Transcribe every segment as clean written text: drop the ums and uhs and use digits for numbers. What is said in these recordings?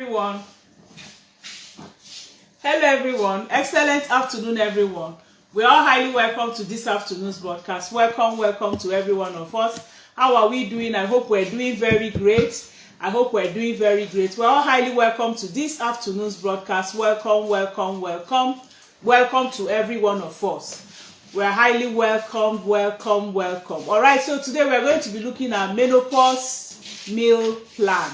everyone. Hello everyone. Excellent afternoon everyone. We are highly welcome to this afternoon's broadcast. Welcome to every one of us. How are we doing? I hope we're doing very great. We're all highly welcome to this afternoon's broadcast. Welcome to every one of us. We're highly welcome. All right, so today we're going to be looking at menopause meal plan.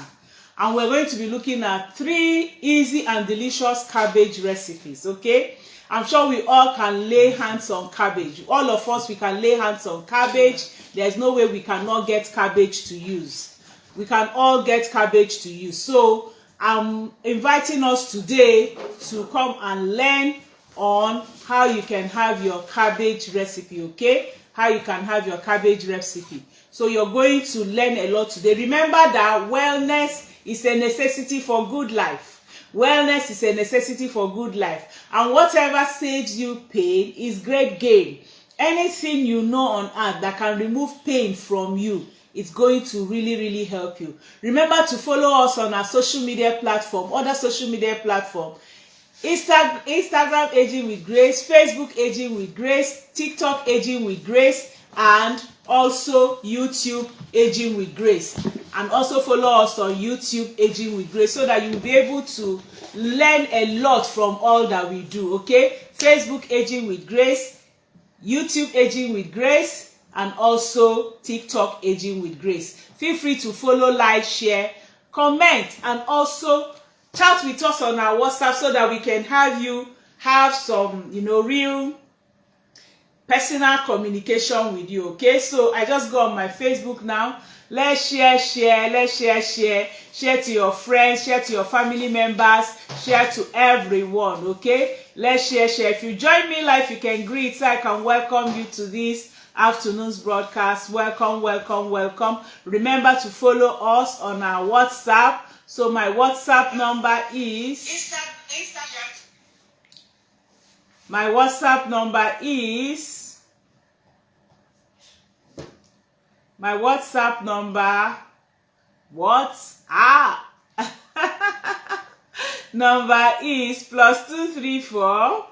And we're going to be looking at 3 easy and delicious cabbage recipes, okay? I'm sure we all can lay hands on cabbage. All of us, we can lay hands on cabbage. There's no way we cannot get cabbage to use. We can all get cabbage to use. So I'm inviting us today to come and learn on how you can have your cabbage recipe, okay? How you can have your cabbage recipe. So you're going to learn a lot today. Remember that wellness is a necessity for good life. Wellness is a necessity for good life. And whatever saves you pain is great gain. Anything you know on earth that can remove pain from you, it's going to really help you. Remember to follow us on our social media platform, other social media platform. Instagram Aging with Grace, Facebook Aging with Grace, TikTok Aging with Grace, and also YouTube Aging with Grace. And also follow us on YouTube Aging with Grace so that you'll be able to learn a lot from all that we do, okay? Facebook Aging with Grace, YouTube Aging with Grace, and also TikTok Aging with Grace. Feel free to follow, like, share, comment, and also chat with us on our WhatsApp so that we can have some, real personal communication with you, okay? So I just go on my Facebook now. Let's share to your friends, share to your family members, share to everyone, okay? Let's share. If you join me live, you can greet so I can welcome you to this afternoon's broadcast. Welcome. Remember to follow us on our WhatsApp. So my WhatsApp number is my WhatsApp number number is +234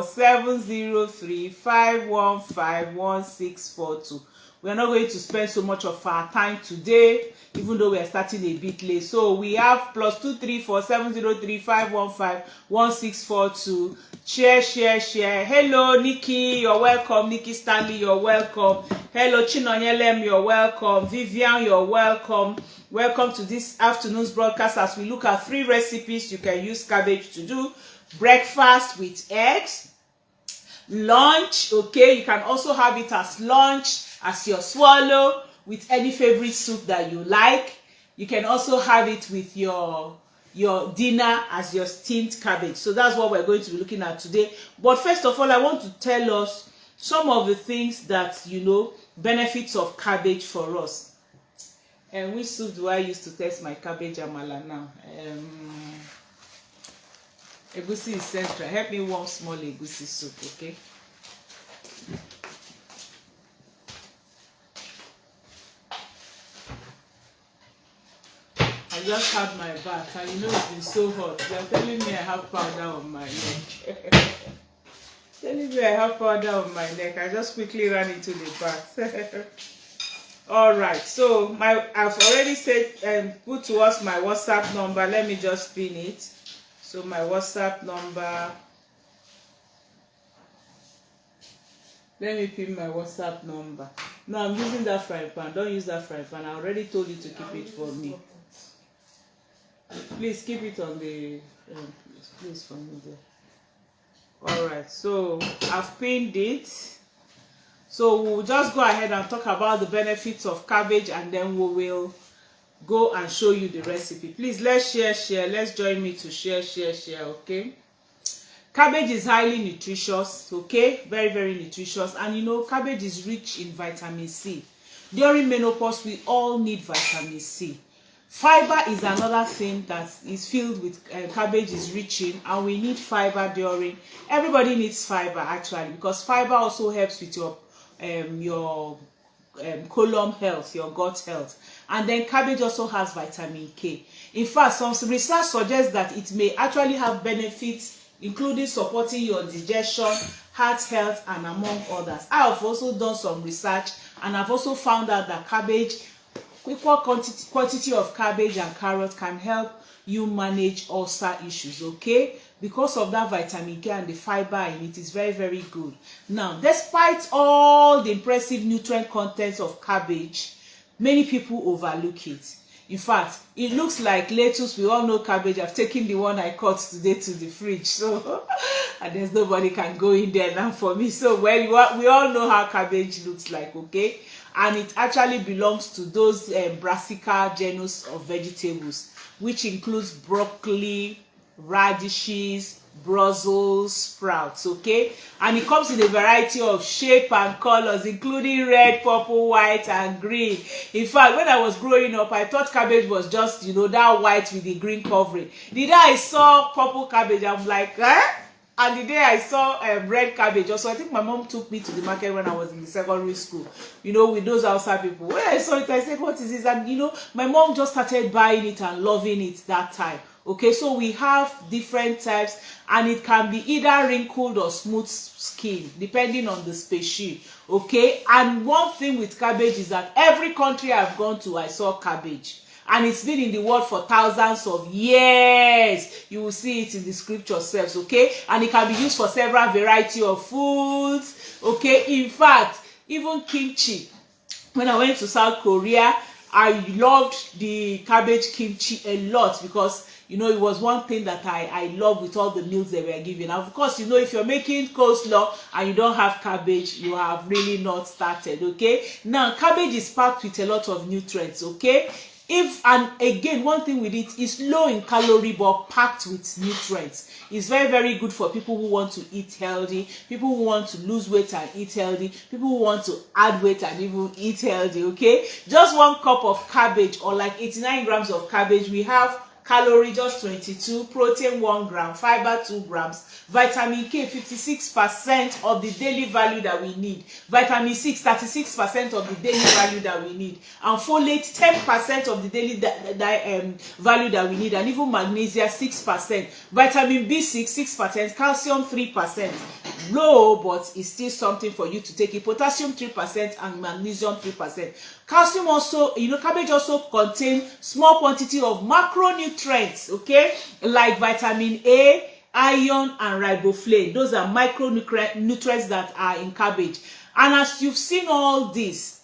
703 515 1642. We're not going to spend so much of our time today, even though we are starting a bit late. So we have +234 703 515 1642. Share. Hello, Nikki, you're welcome. Nikki Stanley, you're welcome. Hello, Chinonyelem, you're welcome. Vivian, you're welcome. Welcome to this afternoon's broadcast as we look at 3 recipes you can use cabbage to do. Breakfast with eggs, lunch, okay? You can also have it as lunch, as your swallow, with any favorite soup that you like. You can also have it with your dinner as your steamed cabbage. So that's what we're going to be looking at today. But first of all, I want to tell us some of the things that, benefits of cabbage for us. And which soup do I use to test my cabbage amala now? Egusi is central. Help me warm small egusi soup, okay? I just had my bath and it's been so hot. They're telling me I have powder on my neck. I just quickly ran into the bath. Alright, so I've already said put to us my WhatsApp number. Let me just pin it. So my WhatsApp number. Let me pin my WhatsApp number. No, I'm using that frying pan. Don't use that frying pan. I already told you to keep it for me. Please keep it on the please for me there. Alright, so I've pinned it. So we'll just go ahead and talk about the benefits of cabbage, and then we will go and show you the recipe. Please, let's share. Let's join me to share, okay? Cabbage is highly nutritious, okay? Very nutritious. And cabbage is rich in vitamin C. During menopause, we all need vitamin C. Fiber is another thing that is filled with cabbage is rich in, and we need fiber during. Everybody needs fiber actually, because fiber also helps with your colon health, your gut health. And then cabbage also has vitamin K. In fact, some research suggests that it may actually have benefits, including supporting your digestion, heart health, and among others. I have also done some research, and I've also found out that cabbage, equal quantity of cabbage and carrot can help you manage ulcer issues, okay? Because of that vitamin K and the fiber in it is very, very good. Now, despite all the impressive nutrient contents of cabbage, many people overlook it. In fact, it looks like lettuce. We all know cabbage. I've taken the one I cut today to the fridge, so and there's nobody can go in there now for me. So well, we all know how cabbage looks like, okay? And it actually belongs to those brassica genus of vegetables, which includes broccoli, radishes, Brussels sprouts, okay? And it comes in a variety of shape and colors, including red, purple, white, and green. In fact, when I was growing up, I thought cabbage was just, you know, that white with the green covering. The day I saw purple cabbage, I'm like, eh? And the day I saw red cabbage also, I think my mom took me to the market when I was in the secondary school, you know, with those outside people. When I saw it, I said, what is this? And, you know, my mom just started buying it and loving it that time. Okay, so we have different types, and it can be either wrinkled or smooth skin, depending on the species. Okay, and one thing with cabbage is that every country I've gone to, I saw cabbage. And it's been in the world for thousands of years. You will see it in the scripture selves, okay? And it can be used for several variety of foods, okay? In fact, even kimchi. When I went to South Korea, I loved the cabbage kimchi a lot because, you know, it was one thing that I love with all the meals they were giving. And of course, you know, if you're making coleslaw and you don't have cabbage, you have really not started, okay? Now, cabbage is packed with a lot of nutrients, okay? And again, one thing with it is low in calorie but packed with nutrients. It's very, very good for people who want to eat healthy, people who want to lose weight and eat healthy, people who want to add weight and even eat healthy, okay? Just 1 cup of cabbage, or like 89 grams of cabbage, we have calorie just 22, protein 1 gram, fiber 2 grams, vitamin K 56% of the daily value that we need, vitamin C 36% of the daily value that we need, and folate 10% of the daily value that we need, and even magnesium 6%, vitamin B6 6%, calcium 3%. Low, but it's still something for you to take it. Potassium 3% and magnesium 3%. Calcium also, you know, cabbage also contains small quantity of macronutrients, okay, like vitamin A, iron, and riboflavin. Those are micronutrients that are in cabbage. And as you've seen all this,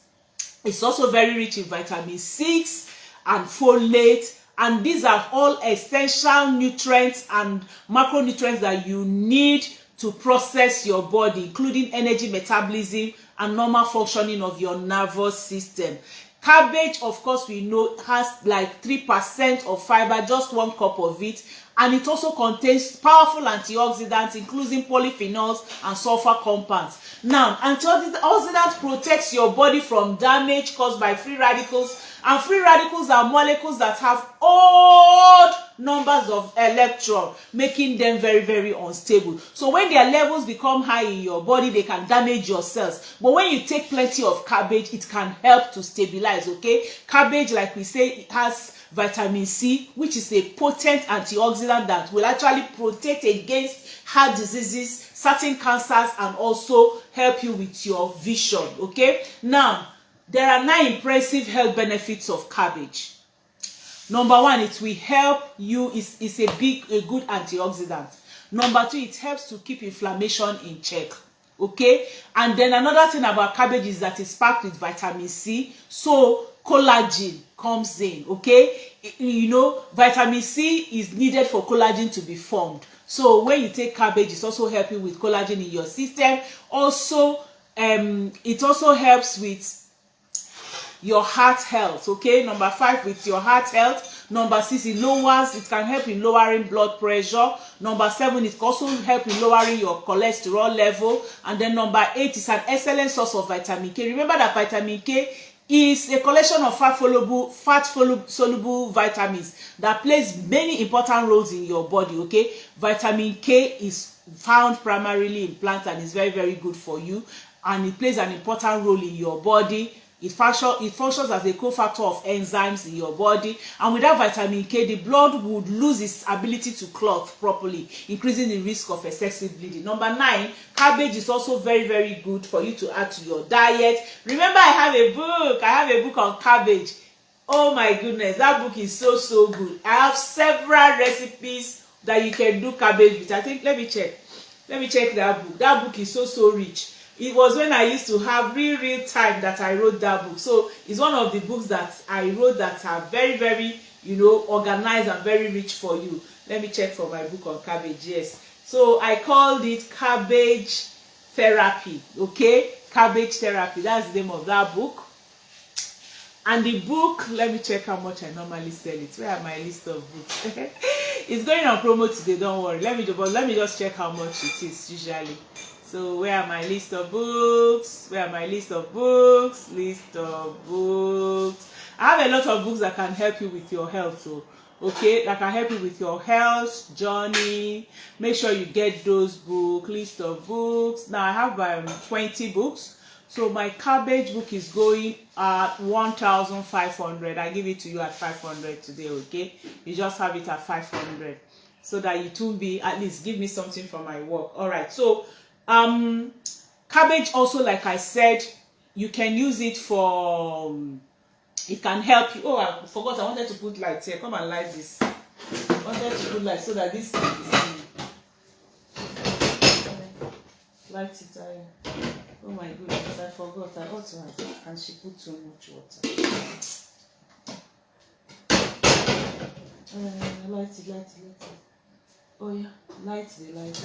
it's also very rich in vitamin 6 and folate. And these are all essential nutrients and macronutrients that you need to process your body, including energy metabolism and normal functioning of your nervous system. Cabbage, of course, we know has like 3% of fiber, just 1 cup of it, and it also contains powerful antioxidants, including polyphenols and sulfur compounds. Now, antioxidants protects your body from damage caused by free radicals, and free radicals are molecules that have odd numbers of electrons, making them very, very unstable. So when their levels become high in your body, they can damage your cells. But when you take plenty of cabbage, it can help to stabilize, okay? Cabbage, like we say, it has vitamin C, which is a potent antioxidant that will actually protect against heart diseases, certain cancers, and also help you with your vision, okay? Now, there are 9 impressive health benefits of cabbage. Number 1, it will help you, it's a good antioxidant. Number 2, it helps to keep inflammation in check, okay? And then another thing about cabbage is that it's packed with vitamin C, so collagen comes in, okay? You know, vitamin C is needed for collagen to be formed. So when you take cabbage, it's also helping with collagen in your system. Also, it also helps with your heart health, okay? Number 5, with your heart health. Number 6, it can help in lowering blood pressure. Number 7, it can also help in lowering your cholesterol level. And then number 8 is an excellent source of vitamin K. Remember that vitamin K is a collection of fat-soluble vitamins that plays many important roles in your body, okay? Vitamin K is found primarily in plants and is very, very good for you. And it plays an important role in your body. It functions as a cofactor of enzymes in your body, and without vitamin K, the blood would lose its ability to clot properly, increasing the risk of excessive bleeding. Number 9, cabbage is also very, very good for you to add to your diet. Remember, I have a book on cabbage. Oh my goodness, that book is so good. I have several recipes that you can do cabbage with. I think, let me check that book. That book is so rich. It was when I used to have real time that I wrote that book. So it's one of the books that I wrote that are very, very, organized and very rich for you. Let me check for my book on cabbage. Yes. So I called it Cabbage Therapy. Okay? Cabbage Therapy. That's the name of that book. And the book, let me check how much I normally sell it. Where are my list of books? It's going on promo today, don't worry. Let me just check how much it is usually. So where are my list of books? Where are my list of books? List of books. I have a lot of books that can help you with your health. So, okay, that can help you with your health journey. Make sure you get those books. List of books. Now I have 20 books. So my cabbage book is going at 1,500. I give it to you at 500 today, okay? You just have it at 500 so that it will be, at least give me something for my work. All right. So cabbage also, like I said, you can use it for, it can help you. Oh, I forgot, I wanted to put lights here. Come and light this. I wanted to put lights so that this can be seen. Light it here. Oh my goodness, I forgot. I also have, and she put too much water. Light it. Oh yeah, light the light.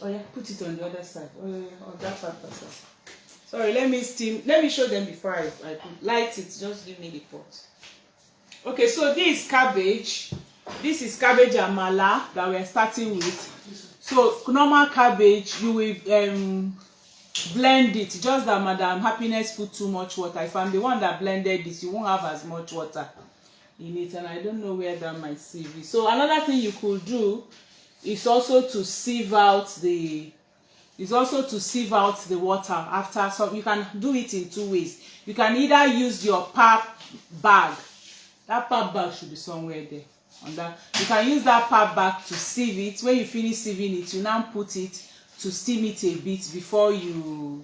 Oh yeah, put it on the other side. Oh yeah, on that part. Sorry, let me show them before I put light it. Just give me the pot. Okay, so this is cabbage. This is cabbage amala that we're starting with. So normal cabbage, you will blend it. Just that Madam Happiness put too much water. If I'm the one that blended this, you won't have as much water in it, and I don't know where that might sieve is. So another thing you could do is also to sieve out the water after. So you can do it in two ways. You can either use your pap bag. That pap bag should be somewhere there. On that, you can use that pap bag to sieve it. When you finish sieving it, you now put it to steam it a bit before you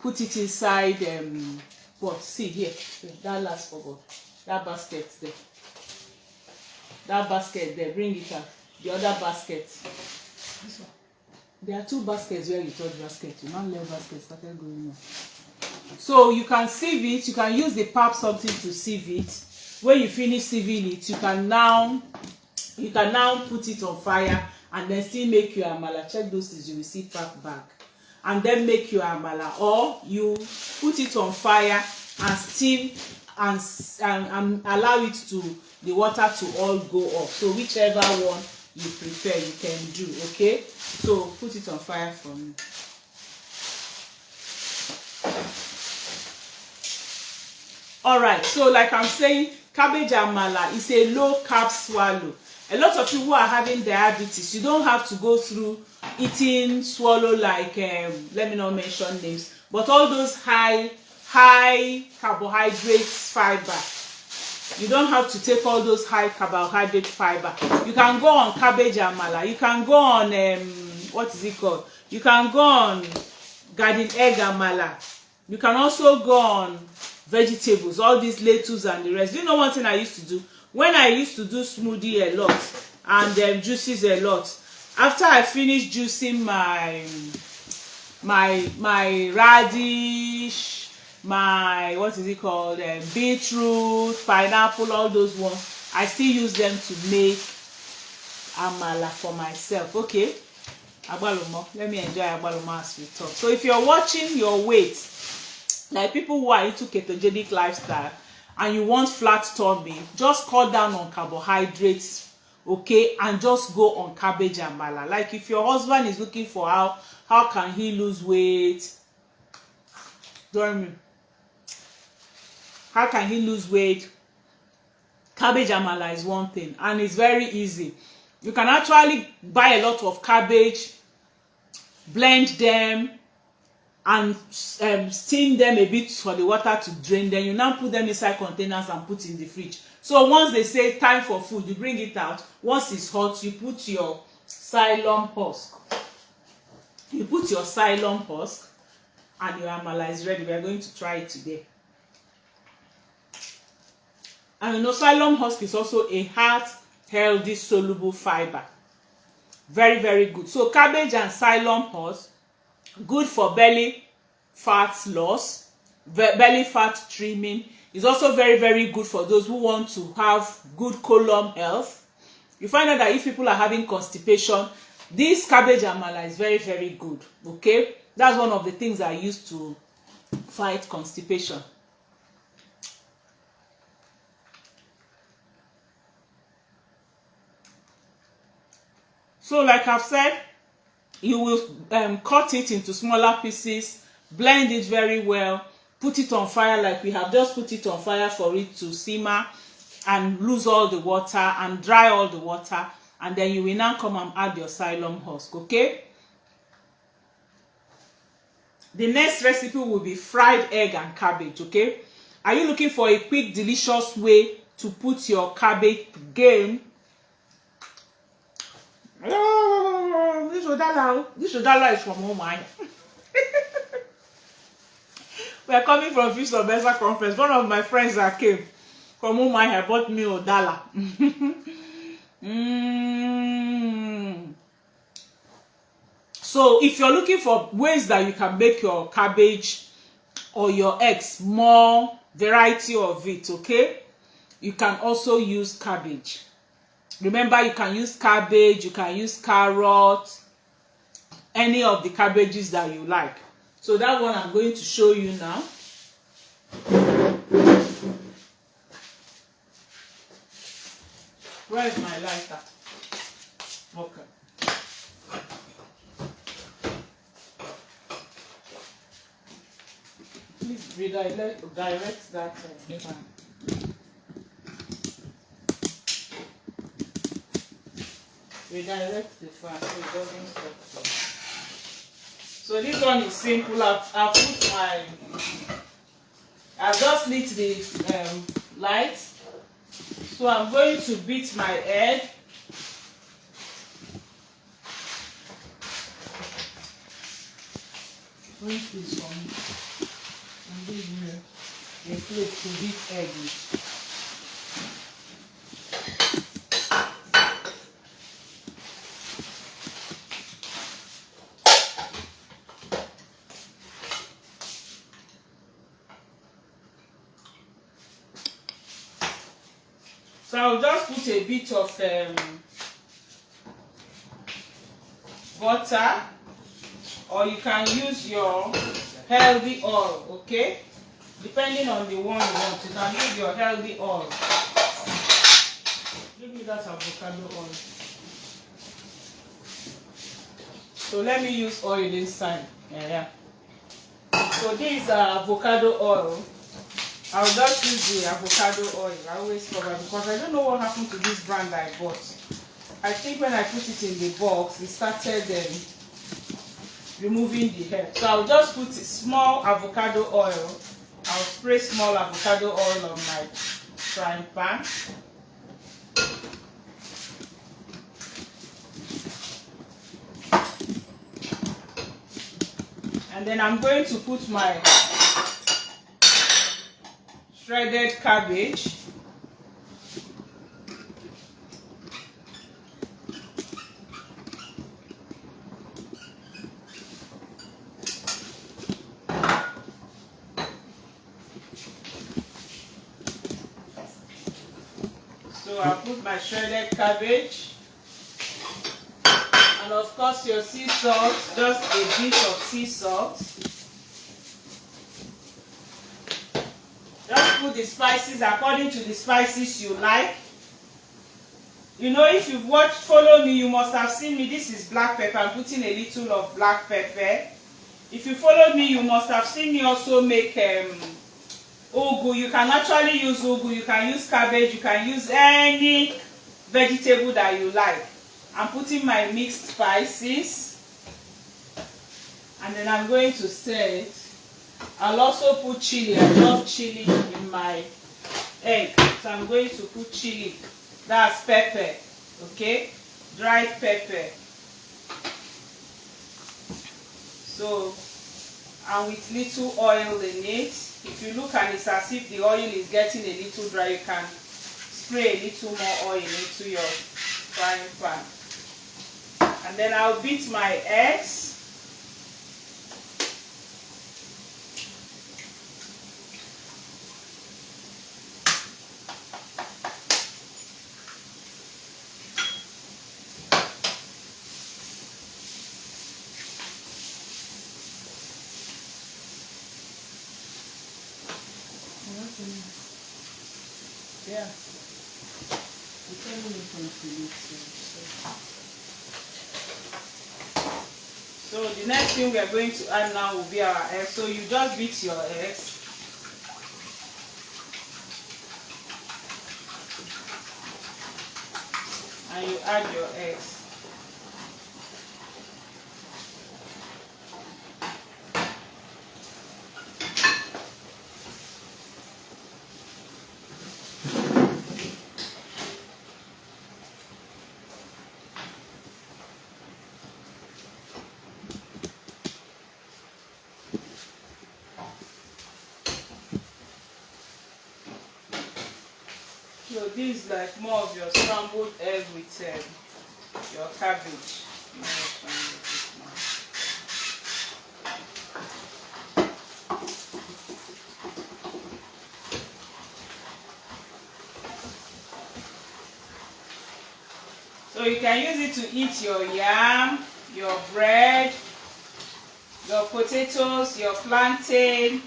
put it inside. What? See here, that last cupboard, that basket there. That basket there. Bring it out. The other basket. This one. There are 2 baskets where you thought basket. You now left basket started going on. So you can sieve it. You can use the pap something to sieve it. When you finish sieving it, you can now put it on fire and then still make your amala. Check those things, you will see pap bag, and then make your amala, or you put it on fire and steam and allow it to the water to all go off. So whichever one you prefer, you can do. Okay, so put it on fire for me. All right, so like I'm saying, cabbage amala is a low carb swallow. A lot of people who are having diabetes, you don't have to go through eating swallow like let me not mention names, but all those high carbohydrate fiber. You don't have to take all those high carbohydrate fiber. You can go on cabbage amala. You can go on what is it called? You can go on garden egg amala. You can also go on vegetables, all these lettuce and the rest. You know one thing I used to do? When I used to do smoothie a lot and juices a lot, after I finished juicing my radish, my what is it called, beetroot, pineapple, all those ones, I still use them to make amala for myself. Okay, agbalumo, let me enjoy agbalumo as we talk. So if you're watching your weight, like people who are into ketogenic lifestyle and you want flat tummy, just cut down on carbohydrates, okay, and just go on cabbage amala. Like if your husband is looking for how can he lose weight, join me, how can he lose weight, cabbage amala is one thing, and it's very easy. You can actually buy a lot of cabbage, blend them, and steam them a bit for the water to drain. Then you now put them inside containers and put in the fridge. So once they say time for food, you bring it out. Once it's hot, you put your psyllium husk. You put your psyllium husk and your amala is ready. We are going to try it today. And you know, psyllium husk is also a heart healthy soluble fiber. Very, very good. So cabbage and psyllium husk, good for belly fat loss, belly fat trimming. It's also very, very good for those who want to have good colon health. You find out that if people are having constipation, this cabbage amala is very, very good. Okay, that's one of the things I use to fight constipation. So like I've said, you will cut it into smaller pieces, blend it very well, put it on fire like we have just put it on fire for it to simmer and lose all the water and dry all the water, and then you will now come and add your psyllium husk. Okay, the next recipe will be fried egg and cabbage. Okay, are you looking for a quick, delicious way to put your cabbage game? Oh, this Odala is from home. We are coming from Feast of Besa conference. One of my friends that came from home had bought me Odala. So if you're looking for ways that you can make your cabbage or your eggs more variety of it, okay, you can also use cabbage. Remember, you can use cabbage, you can use carrot, any of the cabbages that you like. So that one I'm going to show you now. Where is my lighter? Okay. Please redirect that. Redirect the fan so it doesn't stop. So this one is simple. I've just lit the light. So I'm going to beat my egg. Bring this one and give me a plate to beat egg with. So I'll just put a bit of butter, or you can use your healthy oil, okay? Depending on the one you want, you can use your healthy oil. Give me that avocado oil. So let me use oil inside. Yeah. So this is avocado oil. I'll just use the avocado oil. I always cover because I don't know what happened to this brand I bought. I think when I put it in the box, it started removing the hair. So I'll just put a small avocado oil. I'll spray small avocado oil on my frying pan. And then I'm going to put my shredded cabbage. So I'll put my shredded cabbage. And of course your sea salt, just a bit of sea salt. Just put the spices according to the spices you like. You know, if you've follow me, you must have seen me. This is black pepper. I'm putting a little of black pepper. If you follow me, you must have seen me also make ugu. You can actually use ugu. You can use cabbage. You can use any vegetable that you like. I'm putting my mixed spices, and then I'm going to stir it. I'll also put chili. I love chili in my egg, so I'm going to put chili. That's pepper, okay? Dried pepper. So, and with little oil in it. If you look and it's as if the oil is getting a little dry, you can spray a little more oil into your frying pan. And then I'll beat my eggs. Yeah. So the next thing we are going to add now will be our eggs. So you just beat your eggs. And you add your eggs. So this is like more of your scrambled egg with your cabbage. So you can use it to eat your yam, your bread, your potatoes, your plantain,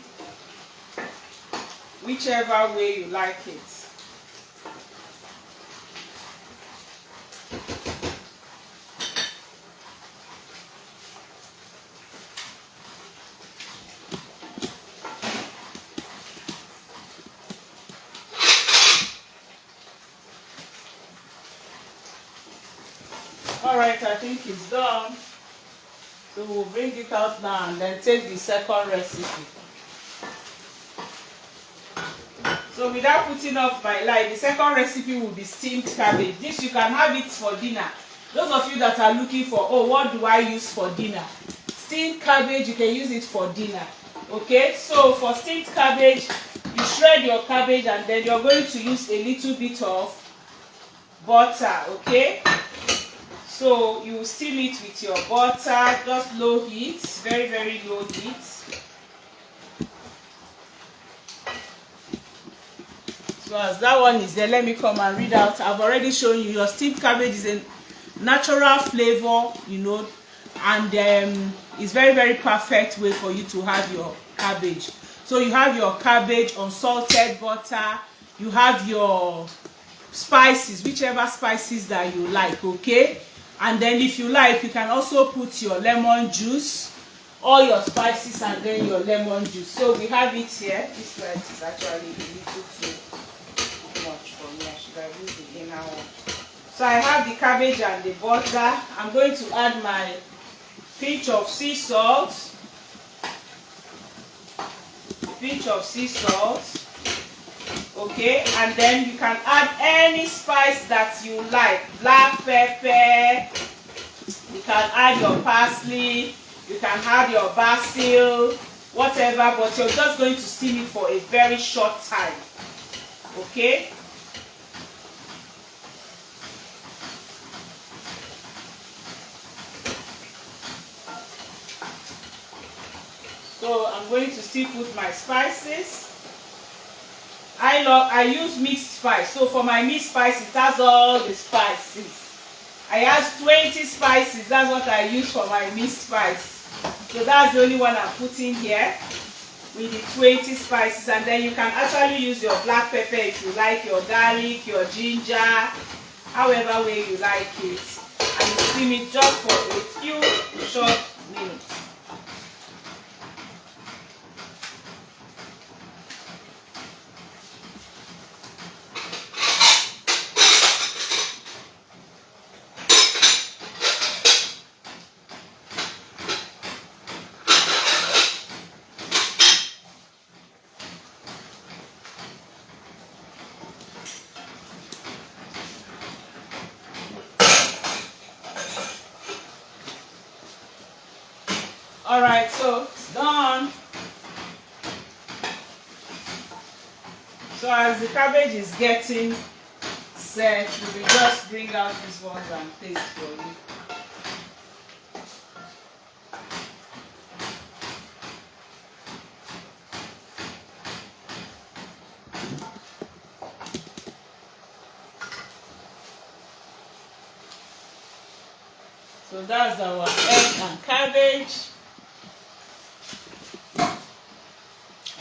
whichever way you like it. Alright, I think it's done. So we'll bring it out now and then take the second recipe. So without putting off my light, the second recipe will be steamed cabbage. This you can have it for dinner. Those of you that are looking for, oh, what do I use for dinner? Steamed cabbage, you can use it for dinner. Okay, so for steamed cabbage, you shred your cabbage and then you're going to use a little bit of butter, okay? So you steam it with your butter, just low heat, very, very low heat. So as that one is there, let me come and read out. I've already shown you your steamed cabbage is a natural flavor, you know, and it's very, very perfect way for you to have your cabbage. So you have your cabbage, unsalted butter, you have your spices, whichever spices that you like, okay? And then if you like, you can also put your lemon juice, all your spices and then your lemon juice. So we have it here. This light is actually a little too much for me. I should have used the inner one. So I have the cabbage and the butter. I'm going to add my pinch of sea salt. Pinch of sea salt. Okay, and then you can add any spice that you like. Black pepper, you can add your parsley, you can add your basil, whatever, but you're just going to steam it for a very short time. Okay? So I'm going to still put my spices. I use mixed spice. So for my mixed spice, it has all the spices. I have 20 spices. That's what I use for my mixed spice. So that's the only one I'm putting here with the 20 spices. And then you can actually use your black pepper if you like, your garlic, your ginger, however way you like it. And you steam it just for a few short minutes. All right, so it's done. So as the cabbage is getting set, we will just bring out these ones and taste for you. So that's our egg and cabbage.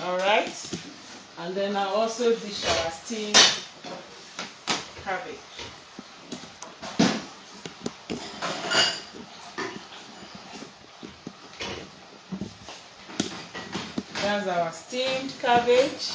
All right, and then I also dish our steamed cabbage. That's our steamed cabbage.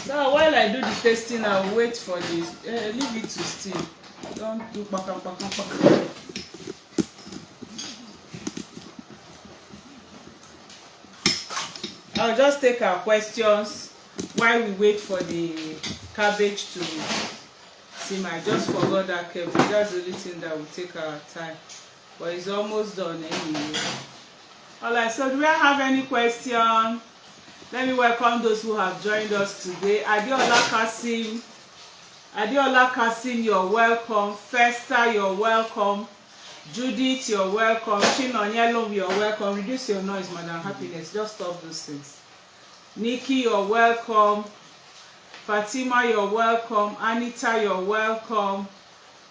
So while I do the tasting, I'll wait for this. Leave it to steam. Don't do baka. I'll just take our questions while we wait for the cabbage to simmer. I just forgot that cabbage. That's the only thing that will take our time. But it's almost done anyway. Alright, so do we have any question? Let me welcome those who have joined us today. Adiola Kasim, you're welcome. Festa, you're welcome. Judith, you're welcome. Chinonyelum, you're welcome. Reduce your noise, Madam Happiness. Just stop those things. Nikki, you're welcome. Fatima, you're welcome. Anita, you're welcome.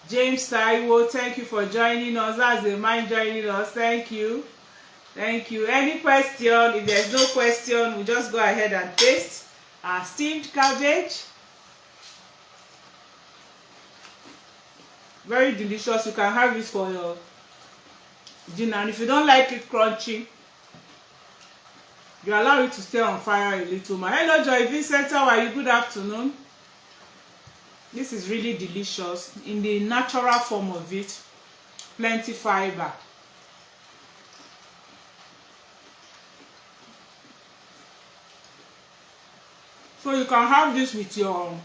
James Taiwo, thank you for joining us. That's the mind joining us. Thank you. Thank you. Any question? If there's no question, we'll just go ahead and taste our steamed cabbage. Very delicious. You can have this for your dinner. And if you don't like it crunchy, you allow it to stay on fire a little more. Hello, Joy Vincent. How are you? Good afternoon. This is really delicious in the natural form of it. Plenty fiber. So you can have this with your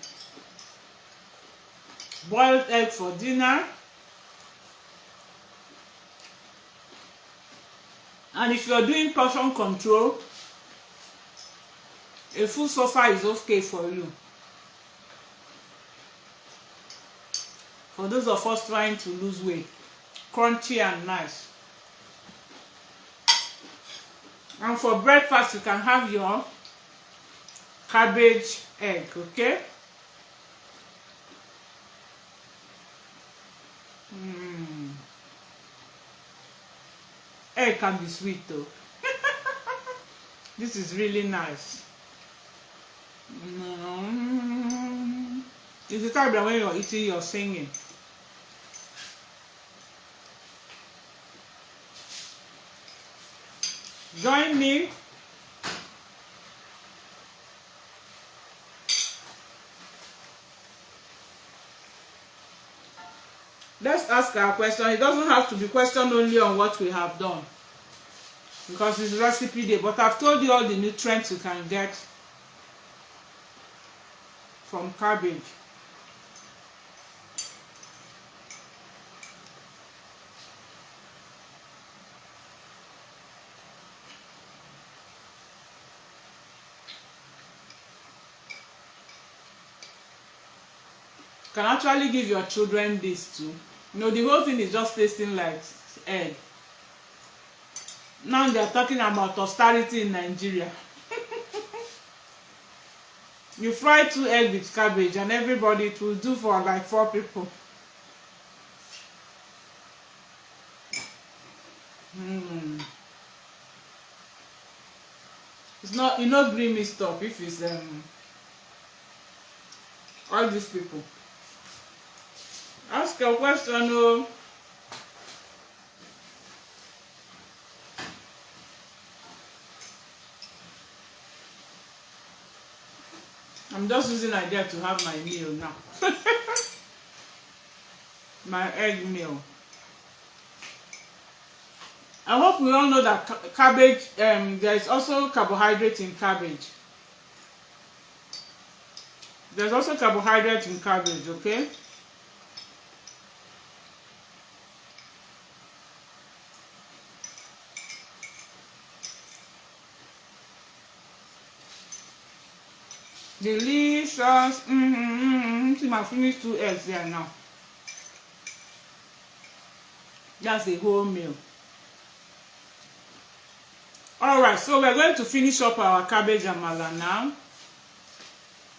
boiled egg for dinner. And if you're doing portion control, a full saucer is okay for you. For those of us trying to lose weight, crunchy and nice. And for breakfast, you can have your cabbage egg, okay? Egg can be sweet though. This is really nice. It's the type that when you're eating, you're singing. Join me. Let's ask our question. It doesn't have to be questioned only on what we have done, because it's recipe day. But I've told you all the nutrients you can get from cabbage. You can actually give your children this too. You know, the whole thing is just tasting like egg. Now they're talking about austerity in Nigeria. You fry 2 eggs with cabbage and everybody, it will do for like 4 people. It's not, you know, creamy stuff if it's all these people. Ask a question. Oh. I'm just using idea to have my meal now. My egg meal. I hope we all know that cabbage, there is also carbohydrate in cabbage. There's also carbohydrate in cabbage, okay? Delicious. See, I finished 2 eggs there now. That's the whole meal. Alright, so we're going to finish up our cabbage amala now.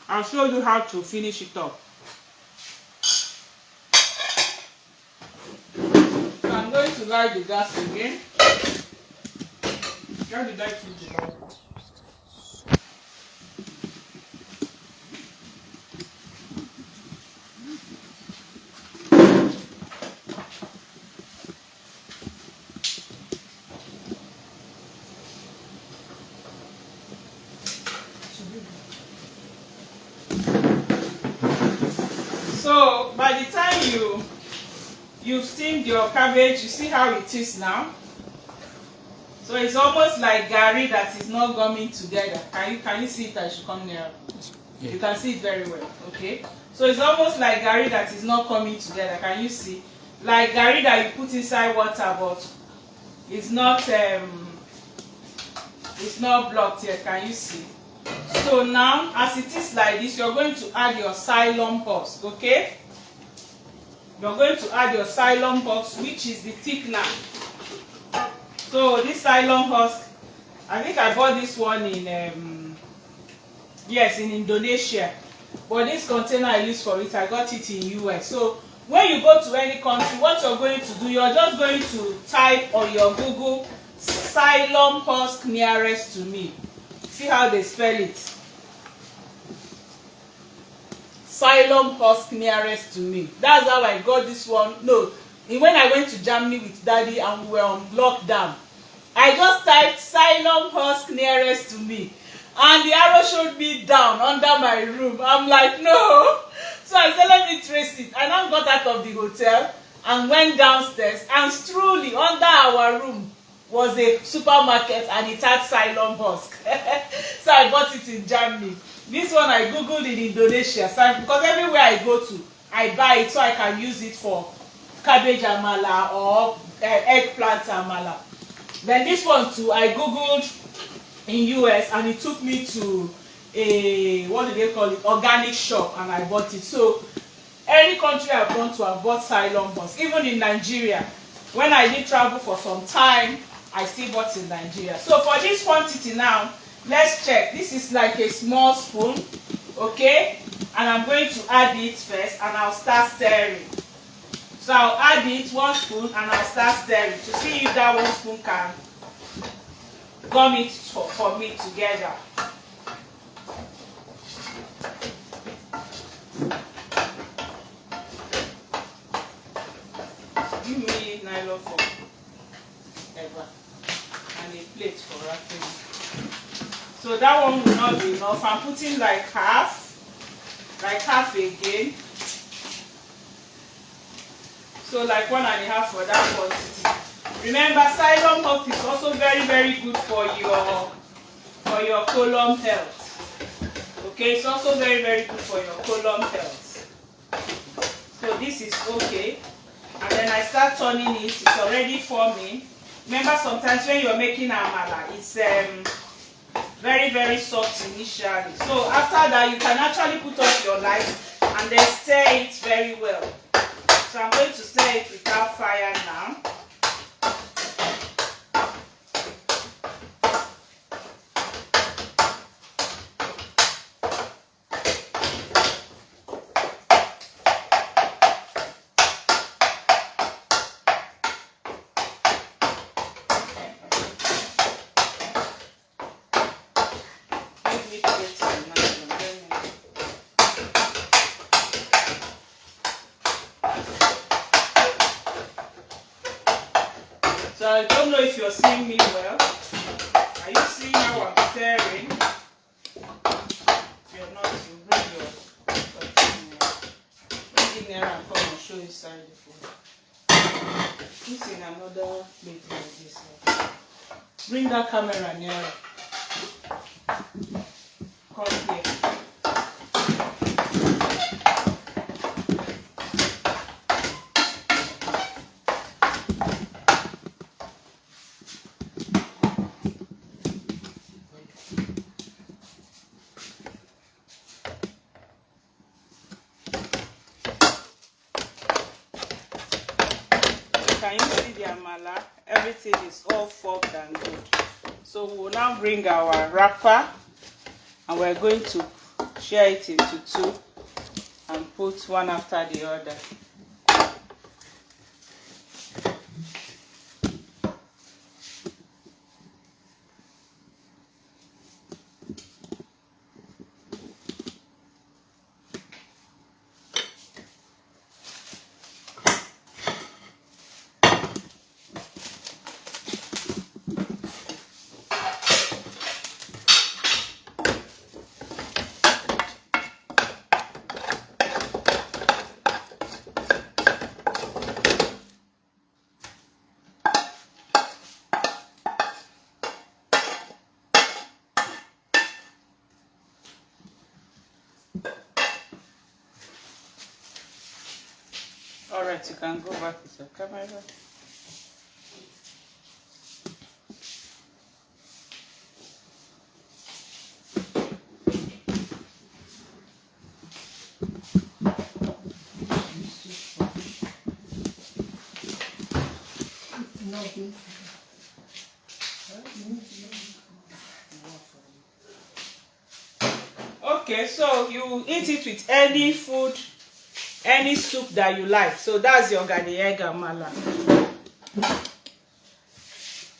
I'll show you how to finish it up. So I'm going to light the gas again. Where did I put the light? So by the time you've steamed your cabbage, you see how it is now. So it's almost like garri that is not gumming together. Can you see it? I should come near. Yeah. You can see it very well. Okay. So it's almost like garri that is not coming together. Can you see? Like garri that you put inside water, but it's not blocked yet. Can you see? So now, as it is like this, you're going to add your xylem husk, okay? You're going to add your xylem husk, which is the thickener. So this xylem husk, I think I bought this one in Indonesia. But this container I used for it, I got it in US. So when you go to any country, what you're going to do, you're just going to type on your Google xylem husk nearest to me. See how they spell it. Xylem husk nearest to me. That's how I got this one. No, when I went to Germany with Daddy and we were on lockdown, I just typed xylem husk nearest to me, and the arrow showed me down under my room. I'm like, no. So I said, let me trace it. I now got out of the hotel and went downstairs, and truly under our room was a supermarket, and it had xylem husk. So I bought it in Germany. This one I googled in Indonesia, so because everywhere I go to, I buy it so I can use it for cabbage amala or eggplant amala. Then this one too, I googled in US, and it took me to a, what do they call it, organic shop, and I bought it. So any country I've gone to, I've bought xylem husk. Even in Nigeria, when I did travel for some time, I still bought in Nigeria. So for this quantity now, let's check. This is like a small spoon, okay? And I'm going to add it first, and I'll start stirring. So I'll add it 1 spoon, and I'll start stirring to see if that 1 spoon can gum it for me together. Give me nylon foil ever and a plate for wrapping. So that one will not be enough. I'm putting like half again. So like 1.5 for that quantity. Remember, xylem husk is also very, very good for your colon health. Okay, it's also very, very good for your colon health. So this is okay. And then I start turning it. It's already forming. Remember, sometimes when you're making amala, it's very, very soft initially. So after that, you can actually put off your light and then stir it very well. So I'm going to stir it without fire now. So I don't know if you're seeing me well. Are you seeing how I'm stirring? If you're not, you bring it near and come and show inside the food. Put in another plate like this. Bring that camera nearer. Come here. Can you see the amala? Everything is all forked and good. So we will now bring our wrapper and we're going to share it into two and put one after the other. Alright, you can go back with your camera. Okay, so you eat it with any food, any soup that you like. So that's your garden egg amala.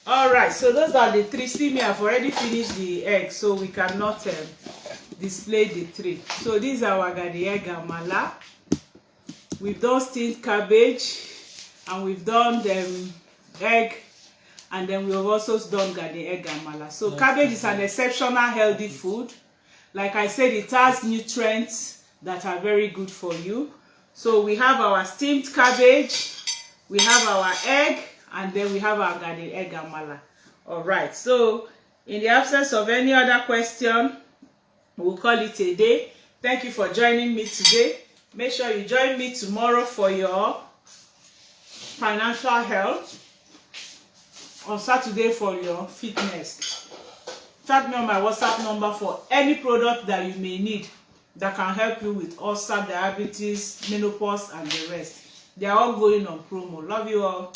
Alright, so those are the three. See me, I've already finished the egg, so we cannot display the three. So these are our garden egg amala. We've done steamed cabbage, and we've done egg, and then we've also done garden egg amala. So cabbage is an exceptional healthy food. Like I said, it has nutrients that are very good for you. So we have our steamed cabbage, we have our egg, and then we have our garden egg amala. Alright, so in the absence of any other question, we'll call it a day. Thank you for joining me today. Make sure you join me tomorrow for your financial health, on Saturday for your fitness. Chat me on my WhatsApp number for any product that you may need that can help you with ulcer, diabetes, menopause, and the rest. They are all going on promo. Love you all.